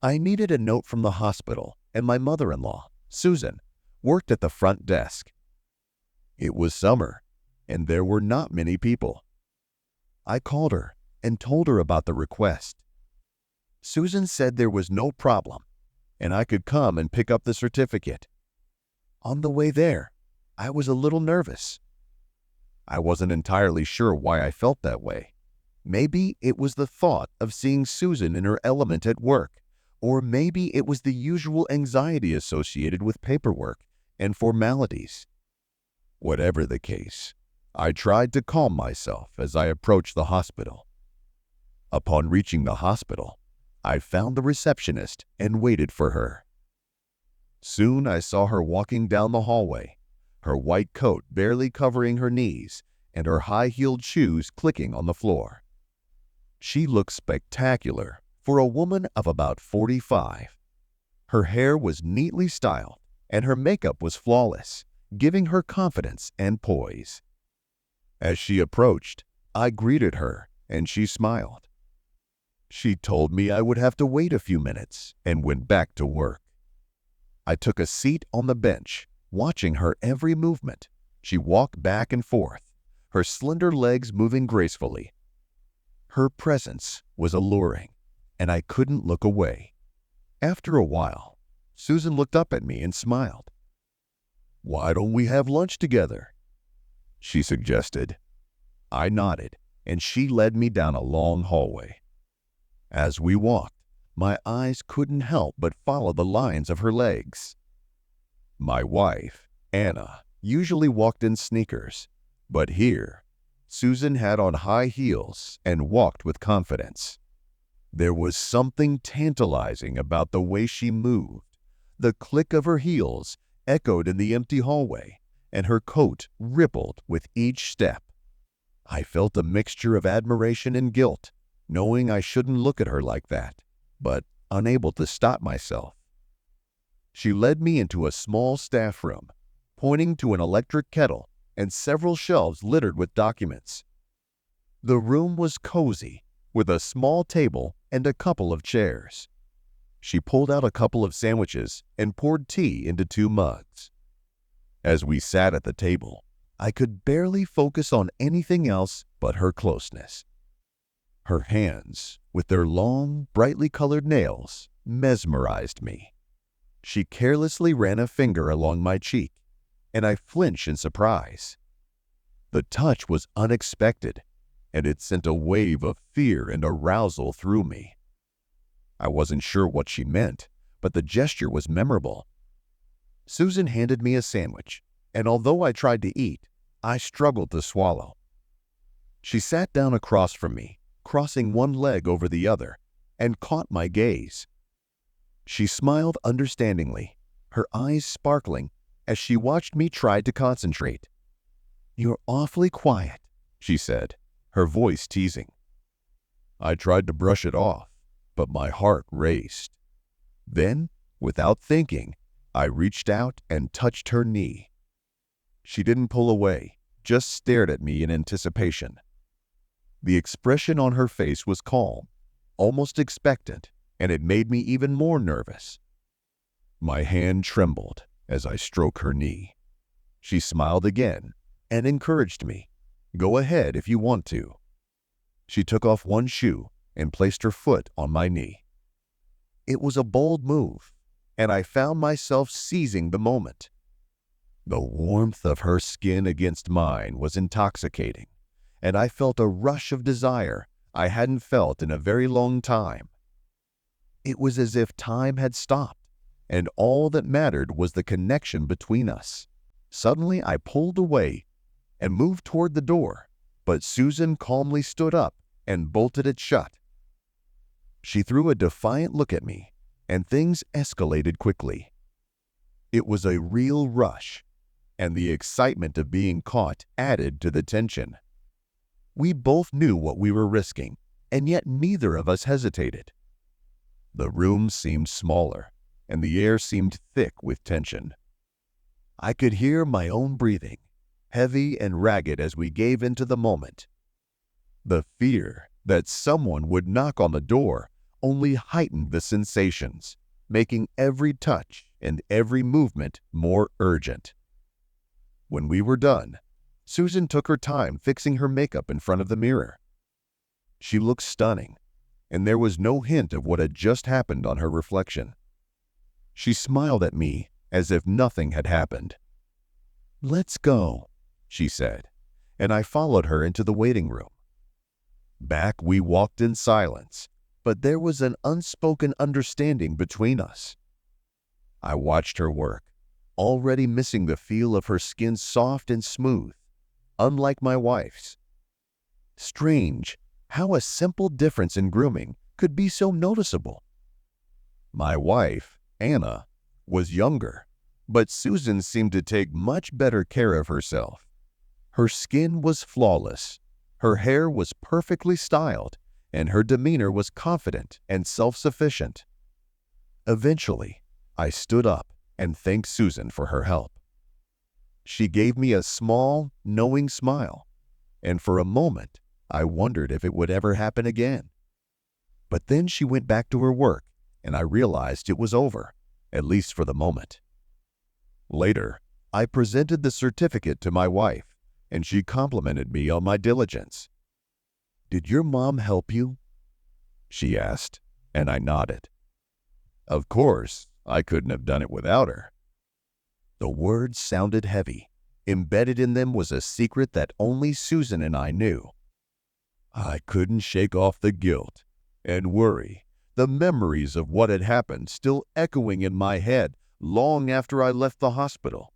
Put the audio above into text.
I needed a note from the hospital, and my mother-in-law, Susan, worked at the front desk. It was summer, and there were not many people. I called her and told her about the request. Susan said there was no problem, and I could come and pick up the certificate. On the way there, I was a little nervous. I wasn't entirely sure why I felt that way. Maybe it was the thought of seeing Susan in her element at work, or maybe it was the usual anxiety associated with paperwork and formalities. Whatever the case, I tried to calm myself as I approached the hospital. Upon reaching the hospital, I found the receptionist and waited for her. Soon I saw her walking down the hallway, her white coat barely covering her knees and her high-heeled shoes clicking on the floor. She looked spectacular for a woman of about 45. Her hair was neatly styled and her makeup was flawless, giving her confidence and poise. As she approached, I greeted her and she smiled. She told me I would have to wait a few minutes and went back to work. I took a seat on the bench, watching her every movement. She walked back and forth, her slender legs moving gracefully. Her presence was alluring, and I couldn't look away. After a while, Susan looked up at me and smiled. "Why don't we have lunch together?" she suggested. I nodded, and she led me down a long hallway. As we walked, my eyes couldn't help but follow the lines of her legs. My wife, Anna, usually walked in sneakers, but here, Susan had on high heels and walked with confidence. There was something tantalizing about the way she moved. The click of her heels echoed in the empty hallway, and her coat rippled with each step. I felt a mixture of admiration and guilt, knowing I shouldn't look at her like that, but unable to stop myself. She led me into a small staff room, pointing to an electric kettle and several shelves littered with documents. The room was cozy, with a small table and a couple of chairs. She pulled out a couple of sandwiches and poured tea into 2 mugs. As we sat at the table, I could barely focus on anything else but her closeness. Her hands, with their long, brightly colored nails, mesmerized me. She carelessly ran a finger along my cheek, and I flinched in surprise. The touch was unexpected, and it sent a wave of fear and arousal through me. I wasn't sure what she meant, but the gesture was memorable. Susan handed me a sandwich, and although I tried to eat, I struggled to swallow. She sat down across from me, crossing one leg over the other, and caught my gaze. She smiled understandingly, her eyes sparkling as she watched me try to concentrate. "You're awfully quiet," she said, her voice teasing. I tried to brush it off, but my heart raced. Then, without thinking, I reached out and touched her knee. She didn't pull away, just stared at me in anticipation. The expression on her face was calm, almost expectant, and it made me even more nervous. My hand trembled as I stroked her knee. She smiled again and encouraged me. "Go ahead if you want to." She took off one shoe and placed her foot on my knee. It was a bold move, and I found myself seizing the moment. The warmth of her skin against mine was intoxicating, and I felt a rush of desire I hadn't felt in a very long time. It was as if time had stopped, and all that mattered was the connection between us. Suddenly, I pulled away and moved toward the door, but Susan calmly stood up and bolted it shut. She threw a defiant look at me, and things escalated quickly. It was a real rush, and the excitement of being caught added to the tension. We both knew what we were risking, and yet neither of us hesitated. The room seemed smaller, and the air seemed thick with tension. I could hear my own breathing, heavy and ragged as we gave into the moment. The fear that someone would knock on the door only heightened the sensations, making every touch and every movement more urgent. When we were done, Susan took her time fixing her makeup in front of the mirror. She looked stunning, and there was no hint of what had just happened on her reflection. She smiled at me as if nothing had happened. "Let's go," she said, and I followed her into the waiting room. Back we walked in silence, but there was an unspoken understanding between us. I watched her work, already missing the feel of her skin soft and smooth, unlike my wife's. Strange how a simple difference in grooming could be so noticeable. My wife, Anna, was younger, but Susan seemed to take much better care of herself. Her skin was flawless, her hair was perfectly styled, and her demeanor was confident and self-sufficient. Eventually, I stood up and thanked Susan for her help. She gave me a small, knowing smile, and for a moment, I wondered if it would ever happen again. But then she went back to her work, and I realized it was over, at least for the moment. Later, I presented the certificate to my wife, and she complimented me on my diligence. "Did your mom help you?" she asked, and I nodded. Of course, I couldn't have done it without her. The words sounded heavy. Embedded in them was a secret that only Susan and I knew. I couldn't shake off the guilt and worry, the memories of what had happened still echoing in my head long after I left the hospital.